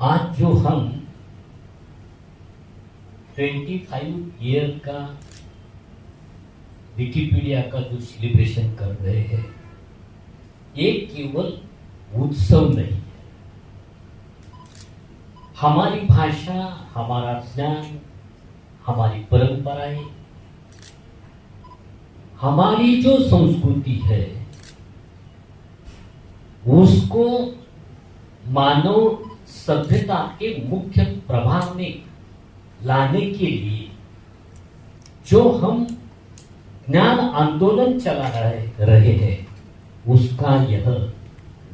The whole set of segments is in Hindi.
आज जो हम 25 ईयर का विकिपीडिया का जो सेलिब्रेशन कर रहे हैं, ये केवल उत्सव नहीं है। हमारी भाषा, हमारा ज्ञान, हमारी परंपराएं, हमारी जो संस्कृति है, उसको मानव सभ्यता के मुख्य प्रभाव में लाने के लिए जो हम ज्ञान आंदोलन चला रहे हैं, उसका यह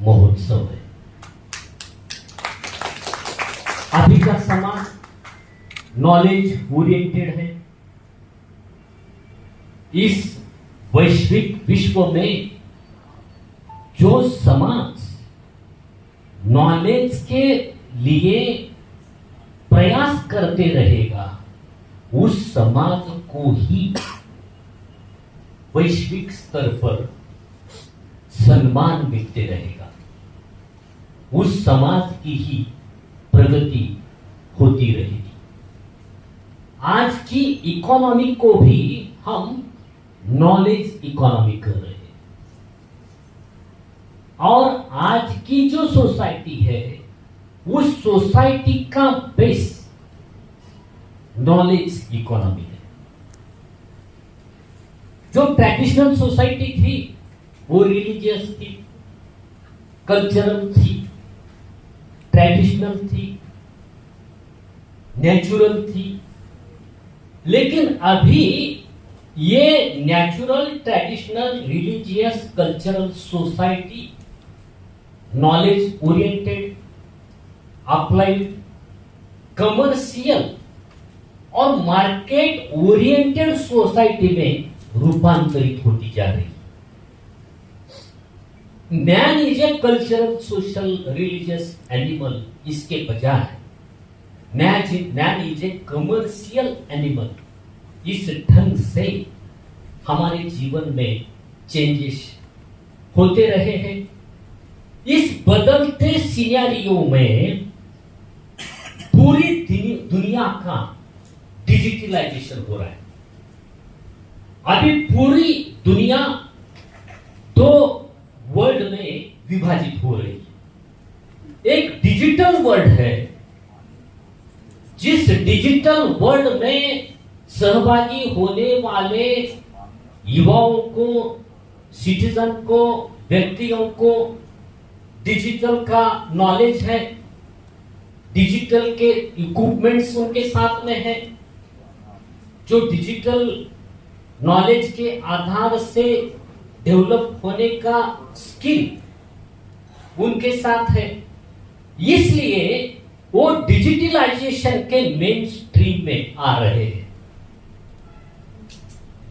महोत्सव है। अभी का समाज नॉलेज ओरिएंटेड है। इस वैश्विक विश्व में जो समाज नॉलेज के लिए प्रयास करते रहेगा, उस समाज को ही वैश्विक स्तर पर सम्मान मिलते रहेगा, उस समाज की ही प्रगति होती रहेगी। आज की इकोनॉमी को भी हम नॉलेज इकोनॉमी कर रहे हैं, और आज की जो सोसाइटी है, उस सोसाइटी का बेस नॉलेज इकोनॉमी है। जो ट्रेडिशनल सोसाइटी थी वो रिलीजियस थी, कल्चरल थी, ट्रेडिशनल थी, नेचुरल थी। लेकिन अभी ये natural, traditional, religious, cultural society knowledge oriented, applied, commercial और मार्केट ओरिएंटेड सोसाइटी में रूपांतरित होती जा रही है। Man is a cultural, social, religious animal, इसके बजाय man is a commercial animal. इस ढंग से हमारे जीवन में चेंजेस होते रहे हैं। इस बदलते सिनेरियो में पूरी दुनिया का डिजिटलाइजेशन हो रहा है। अभी पूरी दुनिया दो वर्ल्ड में विभाजित हो रही है। एक डिजिटल वर्ल्ड है, जिस डिजिटल वर्ल्ड में सहभागी होने वाले युवाओं को, सिटीजन को, व्यक्तियों को डिजिटल का नॉलेज है, डिजिटल के इक्विपमेंट्स उनके साथ में है, जो डिजिटल नॉलेज के आधार से डेवलप होने का स्किल उनके साथ है। इसलिए वो डिजिटलाइजेशन के मेन स्ट्रीम में आ रहे हैं।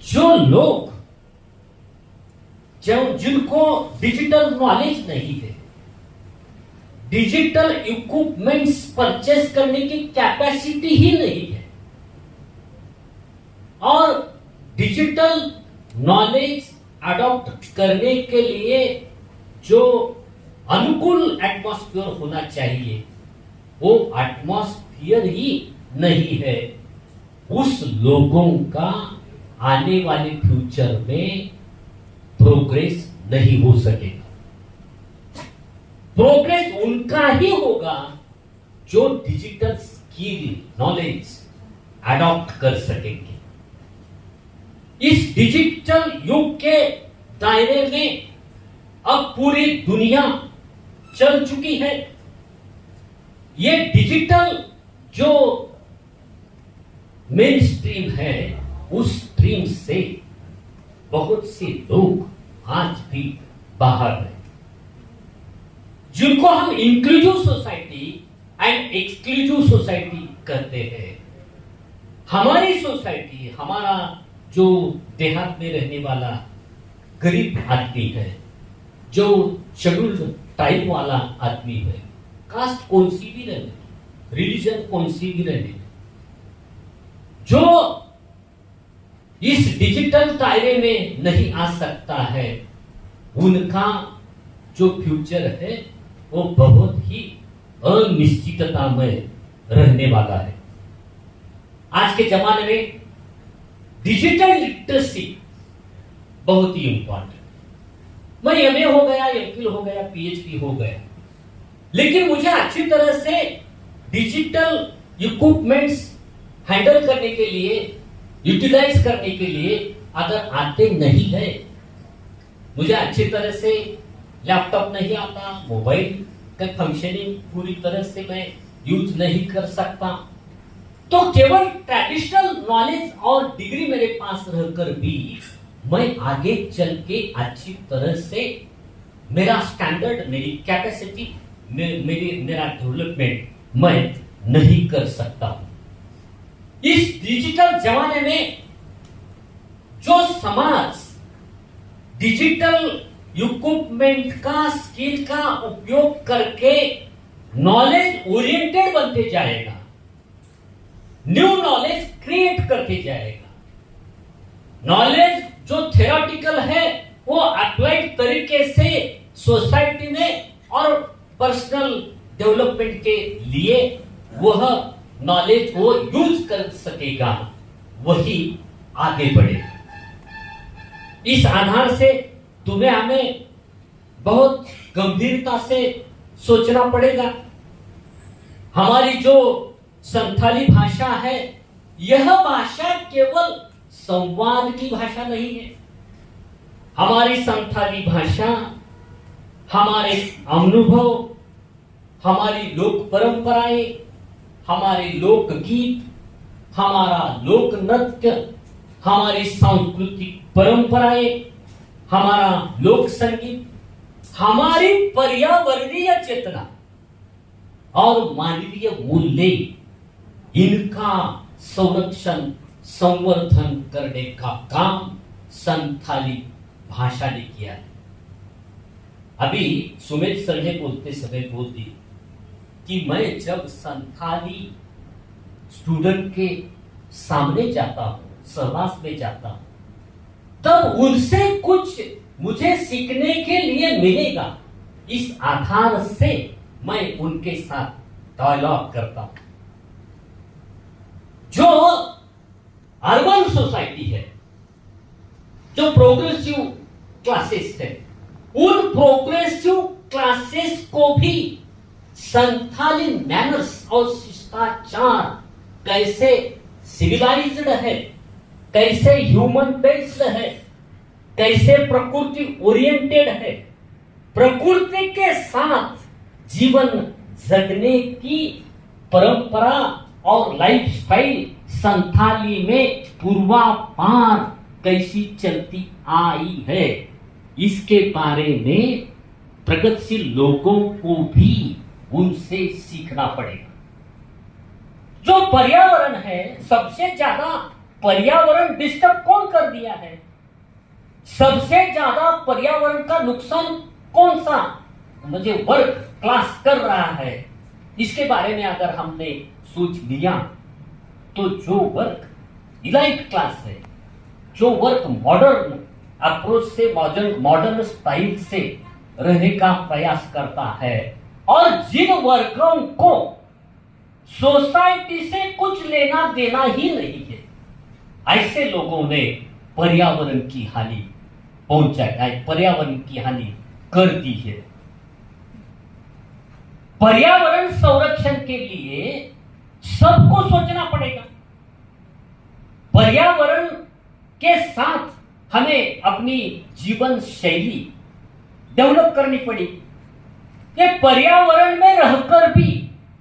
जो लोग जिनको डिजिटल नॉलेज नहीं है, डिजिटल इक्विपमेंट्स परचेस करने की कैपेसिटी ही नहीं है, और डिजिटल नॉलेज अडॉप्ट करने के लिए जो अनुकूल एटमॉस्फेयर होना चाहिए, वो एटमॉस्फेयर ही नहीं है, उस लोगों का आने वाले फ्यूचर में प्रोग्रेस नहीं हो सकेगा। प्रोग्रेस उनका ही होगा जो डिजिटल स्किल, नॉलेज अडॉप्ट कर सकेंगे। इस डिजिटल युग के दायरे में अब पूरी दुनिया चल चुकी है। ये डिजिटल जो मेन स्ट्रीम है, उस स्ट्रीम से बहुत से लोग आज भी बाहर हैं, जिनको हम inclusive society and exclusive society कहते हैं। हमारी सोसाइटी, हमारा जो देहात में रहने वाला गरीब आदमी है, जो शेड्यूल्ड ट्राइब वाला आदमी है, कास्ट कौन सी भी रहने, रिलीजन कौन सी भी रहने, जो इस डिजिटल दायरे में नहीं आ सकता है, उनका जो फ्यूचर है वो बहुत ही अनिश्चितता में रहने वाला है। आज के जमाने में डिजिटल लिटरेसी बहुत ही इंपॉर्टेंट। मैं एमए हो गया, एमफिल हो गया, पीएचडी हो गया, लेकिन मुझे अच्छी तरह से डिजिटल इक्विपमेंट्स हैंडल करने के लिए, यूटिलाइज करने के लिए अगर आते नहीं है, मुझे अच्छी तरह से लैपटॉप नहीं आता, मोबाइल का फंक्शनिंग पूरी तरह से मैं यूज नहीं कर सकता, तो केवल ट्रेडिशनल नॉलेज और डिग्री मेरे पास रहकर भी मैं आगे चल के अच्छी तरह से मेरा स्टैंडर्ड, मेरी कैपेसिटी, मेरा डेवलपमेंट मैं नहीं कर सकता हूं। इस डिजिटल जमाने में जो समाज डिजिटल इक्विपमेंट का, स्किल का उपयोग करके नॉलेज ओरिएंटेड बनते जाएगा, न्यू नॉलेज क्रिएट करते जाएगा, नॉलेज जो थ्योरेटिकल है वो अप्लाइड तरीके से सोसाइटी में और पर्सनल डेवलपमेंट के लिए वह नॉलेज वो यूज कर सकेगा, वही आगे बढ़ेगा। इस आधार से तुम्हें हमें बहुत गंभीरता से सोचना पड़ेगा। हमारी जो संथाली भाषा है, यह भाषा केवल संवाद की भाषा नहीं है। हमारी संथाली भाषा हमारे अनुभव, हमारी लोक परंपराएं, हमारे लोकगीत, हमारा लोक नृत्य, हमारी सांस्कृतिक परंपराएं, हमारा लोक संगीत, हमारी पर्यावरणीय चेतना और मानवीय मूल्य, इनका संरक्षण, संवर्धन करने का काम संथाली भाषा ने किया है। अभी सुमित सर ने बोलते समय बोल दी कि मैं जब संथाली स्टूडेंट के सामने जाता हूं, सहवास में जाता हूं, तब उनसे कुछ मुझे सीखने के लिए मिलेगा। इस आधार से मैं उनके साथ डायलॉग करता हूं। जो अर्बन सोसाइटी है, जो प्रोग्रेसिव क्लासेस है, उन प्रोग्रेसिव क्लासेस को भी संथाली मैनर्स और शिष्टाचार कैसे सिविलाइज्ड है, कैसे ह्यूमन बेस्ड है, कैसे प्रकृति ओरिएंटेड है, प्रकृति के साथ जीवन जगने की परंपरा और लाइफस्टाइल संथाली में पूर्वापार कैसी चलती आई है, इसके बारे में प्रगतिशील लोगों को भी उनसे सीखना पड़ेगा। जो पर्यावरण है, सबसे ज्यादा पर्यावरण डिस्टर्ब कौन कर दिया है, सबसे ज्यादा पर्यावरण का नुकसान कौन सा मुझे वर्क क्लास कर रहा है, इसके बारे में अगर हमने सोच लिया तो जो वर्क इलाइट क्लास है, जो वर्क मॉडर्न अप्रोच से, मॉडर्न स्टाइल से रहने का प्रयास करता है, और जिन वर्गों को सोसाइटी से कुछ लेना देना ही नहीं है, ऐसे लोगों ने पर्यावरण की हानि पहुंचाई, पर्यावरण की हानि कर दी है। पर्यावरण संरक्षण के लिए सबको सोचना पड़ेगा। पर्यावरण के साथ हमें अपनी जीवन शैली डेवलप करनी पड़ेगी। ये पर्यावरण में रहकर भी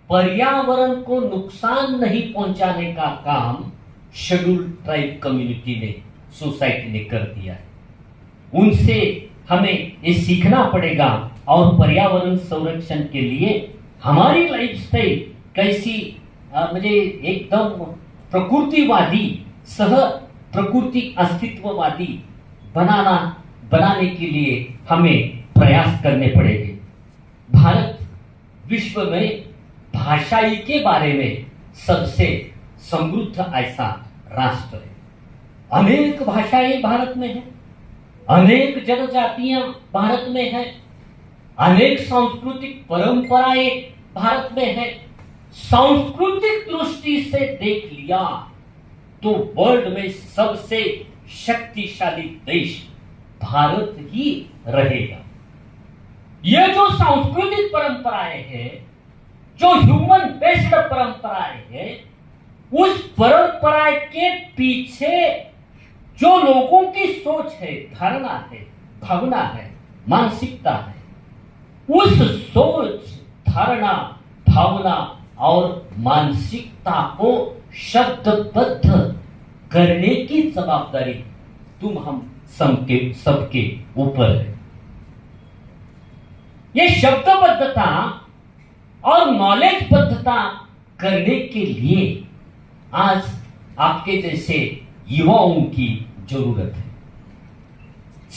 पर्यावरण को नुकसान नहीं पहुंचाने का काम शेड्यूल्ड ट्राइब कम्युनिटी ने, सोसाइटी ने कर दिया है। उनसे हमें ये सीखना पड़ेगा और पर्यावरण संरक्षण के लिए हमारी लाइफस्टाइल कैसी मुझे एकदम प्रकृतिवादी, सह प्रकृति अस्तित्ववादी बनाने के लिए हमें प्रयास करने पड़ेंगे। भारत विश्व में भाषाई के बारे में सबसे समृद्ध ऐसा राष्ट्र है। अनेक भाषाएं भारत में हैं, अनेक जनजातियां भारत में हैं, अनेक सांस्कृतिक परंपराएं भारत में है, सांस्कृतिक दृष्टि से देख लिया तो वर्ल्ड में सबसे शक्तिशाली देश भारत ही रहेगा। ये जो सांस्कृतिक परंपराएं हैं, जो ह्यूमन बेस्ड परंपराएं हैं, उस परंपरा के पीछे जो लोगों की सोच है, धारणा है, भावना है, मानसिकता है, उस सोच, धारणा, भावना और मानसिकता को शब्दबद्ध करने की जवाबदारी तुम हम सबके ऊपर है। ये शब्दबद्धता और नॉलेजबद्धता करने के लिए आज आपके जैसे युवाओं की जरूरत है।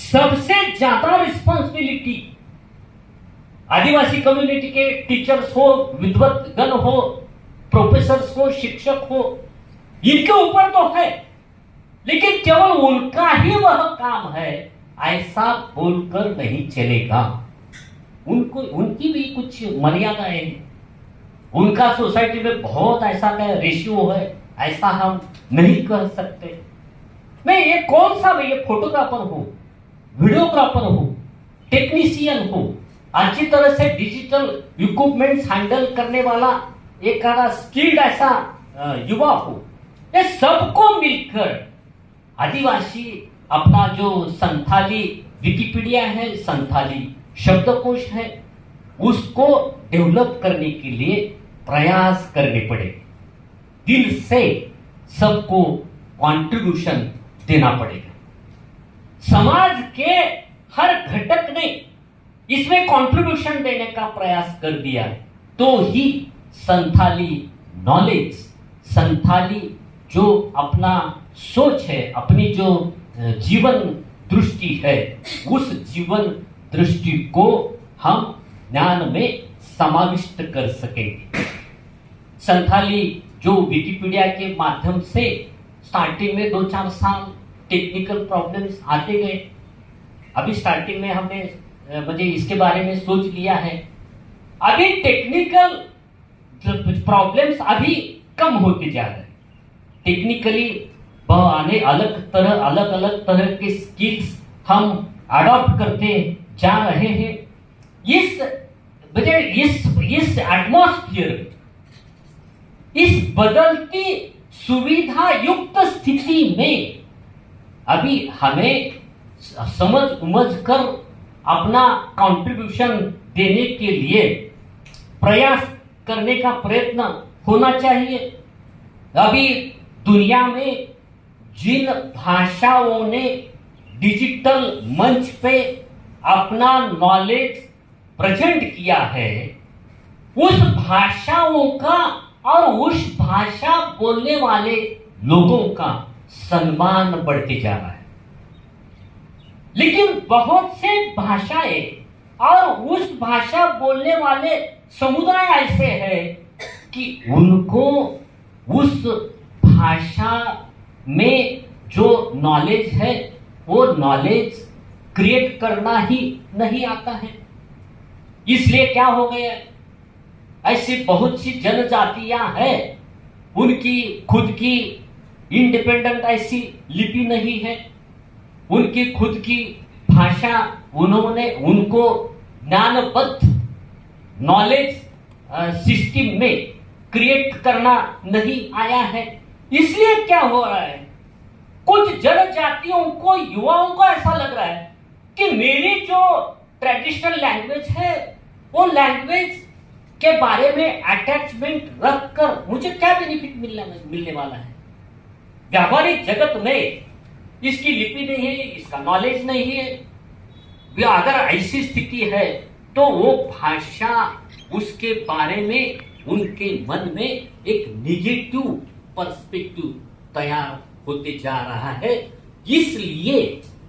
सबसे ज्यादा रिस्पॉन्सिबिलिटी आदिवासी कम्युनिटी के टीचर्स हो, विद्वत हो, प्रोफेसर्स हो, शिक्षक हो, इनके ऊपर तो है, लेकिन केवल उनका ही वह काम है ऐसा बोलकर नहीं चलेगा। उनकी भी कुछ मर्यादाएं हैं। उनका सोसाइटी में बहुत ऐसा रेशियो है, ऐसा हम नहीं कह सकते। नहीं, ये कौन सा भी, ये फोटोग्राफर हो, वीडियोग्राफर हो, टेक्नीशियन हो, अच्छी तरह से डिजिटल इक्विपमेंट्स हैंडल करने वाला एक स्किल्ड ऐसा युवा हो, ये सबको मिलकर आदिवासी अपना जो संथाली विकिपीडिया है, संथाली शब्दकोश है, उसको डेवलप करने के लिए प्रयास करने पड़ेंगे। दिल से सबको कंट्रीब्यूशन देना पड़ेगा। समाज के हर घटक ने इसमें कंट्रीब्यूशन देने का प्रयास कर दिया तो ही संथाली नॉलेज, संथाली जो अपना सोच है, अपनी जो जीवन दृष्टि है, उस जीवन दृष्टि को हम ज्ञान में समाविष्ट कर सकेंगे। संथाली जो विकिपीडिया के माध्यम से स्टार्टिंग में 2-4 साल टेक्निकल प्रॉब्लम्स आते गए। अभी स्टार्टिंग में हमने मुझे इसके बारे में सोच लिया है। अभी टेक्निकल प्रॉब्लम्स अभी कम होते जा रहे हैं। टेक्निकली आने अलग अलग तरह के स्किल्स हम अडॉप्ट करते जा रहे हैं। इस एटमॉस्फेयर, इस बदलती सुविधा युक्त स्थिति में अभी हमें समझ कर अपना कंट्रीब्यूशन देने के लिए प्रयास करने का प्रयत्न होना चाहिए। अभी दुनिया में जिन भाषाओं ने डिजिटल मंच पे अपना नॉलेज प्रेजेंट किया है, उस भाषाओं का और उस भाषा बोलने वाले लोगों का सम्मान बढ़ते जा रहा है। लेकिन बहुत से भाषाएं और उस भाषा बोलने वाले समुदाय ऐसे हैं कि उनको उस भाषा में जो नॉलेज है वो नॉलेज क्रिएट करना ही नहीं आता है। इसलिए क्या हो गया, ऐसी बहुत सी जनजातियां हैं, उनकी खुद की इंडिपेंडेंट ऐसी लिपि नहीं है, उनकी खुद की भाषा उनको ज्ञानबद्ध नॉलेज सिस्टम में क्रिएट करना नहीं आया है। इसलिए क्या हो रहा है, कुछ जनजातियों को, युवाओं को ऐसा लग रहा है कि मेरी जो ट्रेडिशनल लैंग्वेज है वो लैंग्वेज के बारे में अटैचमेंट रखकर मुझे क्या बेनिफिट मिलने वाला है। व्यावहारिक जगत में इसकी लिपि नहीं है, इसका नॉलेज नहीं है। अगर ऐसी स्थिति है तो वो भाषा, उसके बारे में उनके मन में एक निगेटिव पर्सपेक्टिव तैयार होते जा रहा है। इसलिए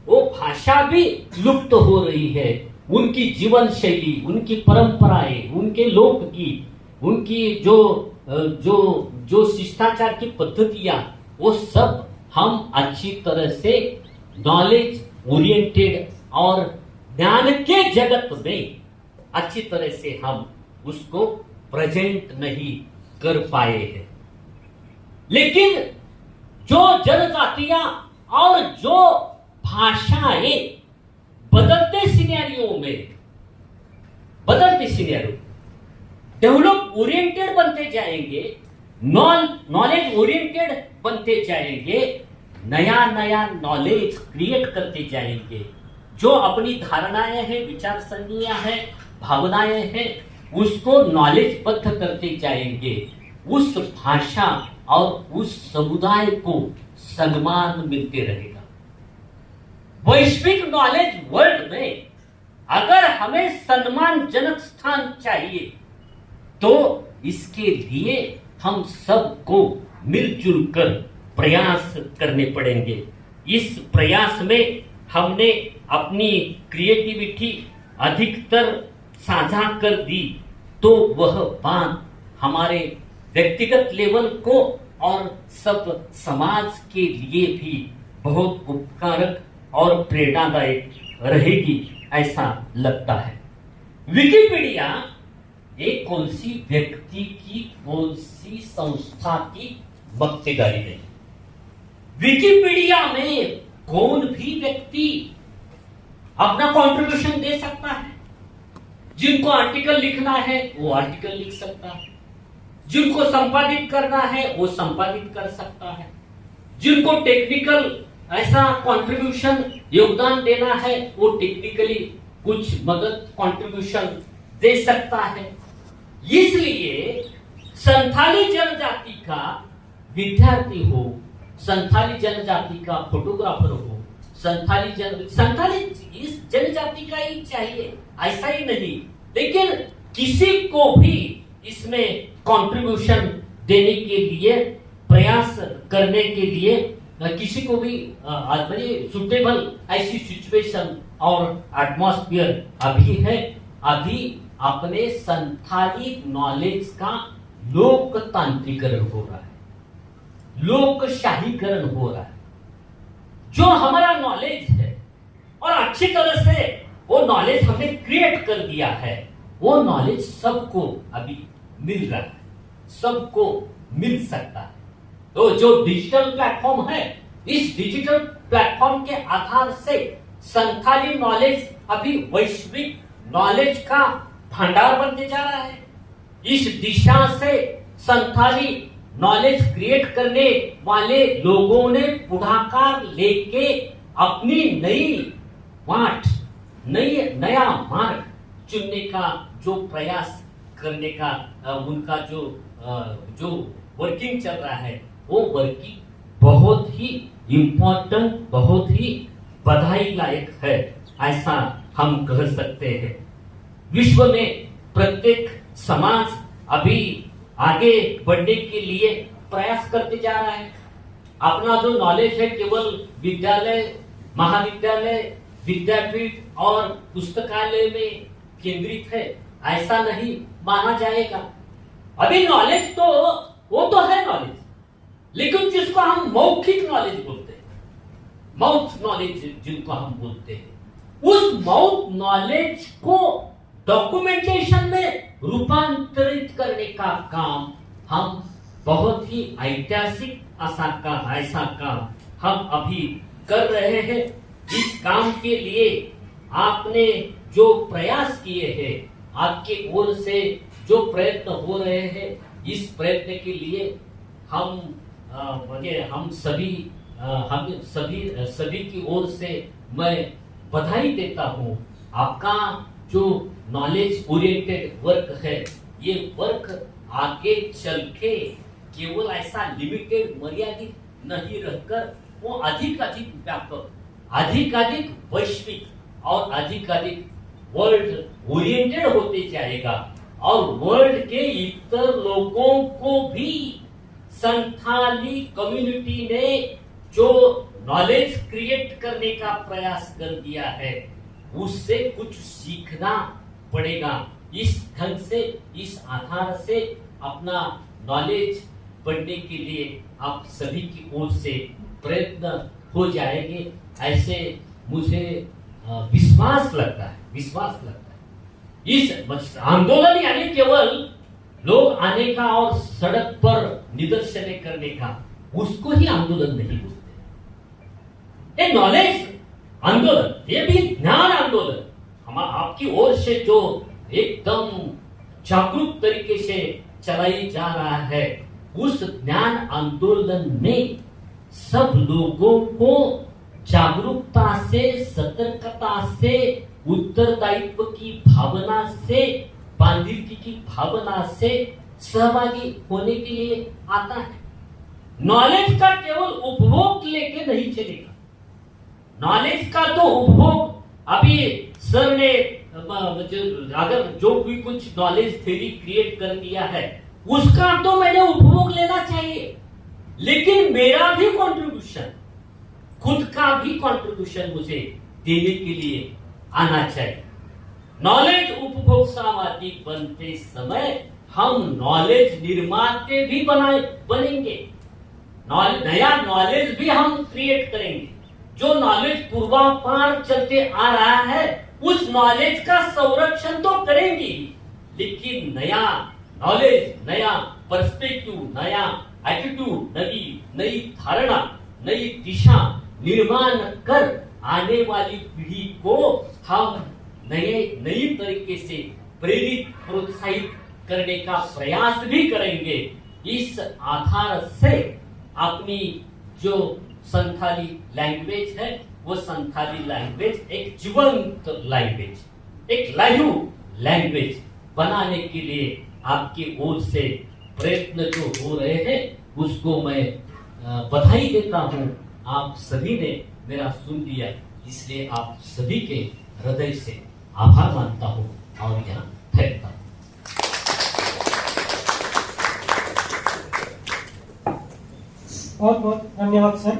वो भाषा भी लुप्त हो रही है। उनकी जीवन शैली, उनकी परंपराएं, उनके लोकगीत, उनकी जो शिष्टाचार की पद्धतियां, वो सब हम अच्छी तरह से नॉलेज ओरिएंटेड और ज्ञान के जगत में अच्छी तरह से हम उसको प्रेजेंट नहीं कर पाए हैं। लेकिन जो जनजातियां और जो भाषाएं बदलते सिनेरियो डेवलप ओरिएंटेड बनते जाएंगे, नॉलेज ओरिएंटेड बनते जाएंगे, नया नया नॉलेज क्रिएट करते जाएंगे, जो अपनी धारणाएं हैं, विचार सरणियां हैं, भावनाएं हैं, उसको नॉलेज बद्ध करते जाएंगे, उस भाषा और उस समुदाय को सम्मान मिलते रहेगा। वैश्विक नॉलेज वर्ल्ड में अगर हमें सम्मानजनक स्थान चाहिए तो इसके लिए हम सबको मिलजुल कर प्रयास करने पड़ेंगे। इस प्रयास में हमने अपनी क्रिएटिविटी अधिकतर साझा कर दी तो वह बात हमारे व्यक्तिगत लेवल को और सब समाज के लिए भी बहुत उपकारक और प्रेरणादायक रहेगी, ऐसा लगता है। विकिपीडिया एक कौन सी व्यक्ति की, कौन सी संस्था की मक्तेदारी नहीं। विकिपीडिया में कौन भी व्यक्ति अपना कंट्रीब्यूशन दे सकता है। जिनको आर्टिकल लिखना है वो आर्टिकल लिख सकता है, जिनको संपादित करना है वो संपादित कर सकता है, जिनको टेक्निकल ऐसा कंट्रीब्यूशन योगदान देना है वो टेक्निकली कुछ मदद कंट्रीब्यूशन दे सकता है। इसलिए संथाली जनजाति का विद्यार्थी हो, संथाली जनजाति का फोटोग्राफर हो, संथाली इस जनजाति का ही चाहिए ऐसा ही नहीं, लेकिन किसी को भी इसमें कंट्रीब्यूशन देने के लिए, प्रयास करने के लिए, किसी को भी सुटेबल ऐसी सिचुएशन और एटमॉस्फेयर अभी है। अभी अपने संथाली नॉलेज का लोकतांत्रिकरण हो रहा है, लोकशाहीकरण हो रहा है। जो हमारा नॉलेज है और अच्छी तरह से वो नॉलेज हमने क्रिएट कर दिया है, वो नॉलेज सबको अभी मिल रहा है, सबको मिल सकता है। तो जो डिजिटल प्लेटफॉर्म है, इस डिजिटल प्लेटफॉर्म के आधार से संथाली नॉलेज अभी वैश्विक नॉलेज का भंडार बनते जा रहा है। इस दिशा से संथाली नॉलेज क्रिएट करने वाले लोगों ने पुढाकार लेके अपनी नया मार्ग चुनने का जो प्रयास करने का उनका जो वर्किंग चल रहा है, वो वर्किंग बहुत ही इंपॉर्टेंट, बहुत ही बधाई लायक है, ऐसा हम कह सकते हैं। विश्व में प्रत्येक समाज अभी आगे बढ़ने के लिए प्रयास करते जा रहा है। अपना जो नॉलेज है केवल विद्यालय, महाविद्यालय, विद्यापीठ और पुस्तकालय में केंद्रित है, ऐसा नहीं माना जाएगा। अभी नॉलेज तो वो तो है नॉलेज, लेकिन जिसको हम मौखिक नॉलेज बोलते हैं, माउथ नॉलेज जिनको हम बोलते हैं, उस माउथ नॉलेज को डॉक्यूमेंटेशन में रूपांतरित करने का काम हम बहुत ही ऐतिहासिक ऐसा काम हम अभी कर रहे हैं। इस काम के लिए आपने जो प्रयास किए हैं, आपके ओर से जो प्रयत्न हो रहे हैं, इस प्रयत्न के लिए हम सभी की ओर से मैं बधाई देता हूं। आपका जो नॉलेज ओरिएंटेड वर्क है, ये वर्क आगे चल के केवल ऐसा लिमिटेड, मर्यादित नहीं रहकर वो अधिक व्यापक, अधिक वैश्विक और अधिक वर्ल्ड ओरिएंटेड होते जाएगा। और वर्ल्ड के इतर लोगों को भी संथाली कम्युनिटी ने जो नॉलेज क्रिएट करने का प्रयास कर दिया है, उससे कुछ सीखना पड़ेगा। इस ढंग से, इस आधार से अपना नॉलेज बढ़ने के लिए आप सभी की ओर से प्रयत्न हो जाएंगे, ऐसे मुझे विश्वास लगता है। इस आंदोलन यानी केवल आने का और सड़क पर निदर्शने करने का, उसको ही आंदोलन नहीं बोलते। ये नॉलेज आंदोलन, ये भी ज्ञान आंदोलन हम आपकी ओर से जो एकदम जागरूक तरीके से चलाई जा रहा है, उस ज्ञान आंदोलन में सब लोगों को जागरूकता से, सतर्कता से, उत्तरदायित्व की भावना से, बांधिलकी की भावना से सहभागी होने के लिए आता है। नॉलेज का केवल उपभोग लेके नहीं चलेगा। नॉलेज का तो उपभोग अभी सर ने अगर जो भी कुछ नॉलेज थ्योरी क्रिएट कर दिया है, उसका तो मैंने उपभोग लेना चाहिए, लेकिन मेरा भी कंट्रीब्यूशन, खुद का भी कंट्रीब्यूशन मुझे देने के लिए आना चाहिए। नॉलेज उपभोक्तावादी बनते समय हम नॉलेज निर्माते भी बनेंगे। नया नॉलेज भी हम क्रिएट करेंगे। जो नॉलेज पूर्वापार चलते आ रहा है, उस नॉलेज का संरक्षण तो करेंगे, लेकिन नया नॉलेज, नया पर्सपेक्टिव, नया एटीट्यूड, नई धारणा, नई दिशा निर्माण कर आने वाली पीढ़ी को हम नई तरीके से प्रेरित, प्रोत्साहित करने का प्रयास भी करेंगे। इस आधार से अपनी जो संथाली लैंग्वेज है, वो संथाली लैंग्वेज एक जीवंत लैंग्वेज, एक लाइव लैंग्वेज बनाने के लिए आपकी ओर से प्रयत्न जो हो रहे हैं, उसको मैं बधाई देता हूं। आप सभी ने मेरा सुन लिया, इसलिए आप सभी के हृदय से आभार मानता हूं और यहाँ ठहरता हूं। बहुत बहुत धन्यवाद सर।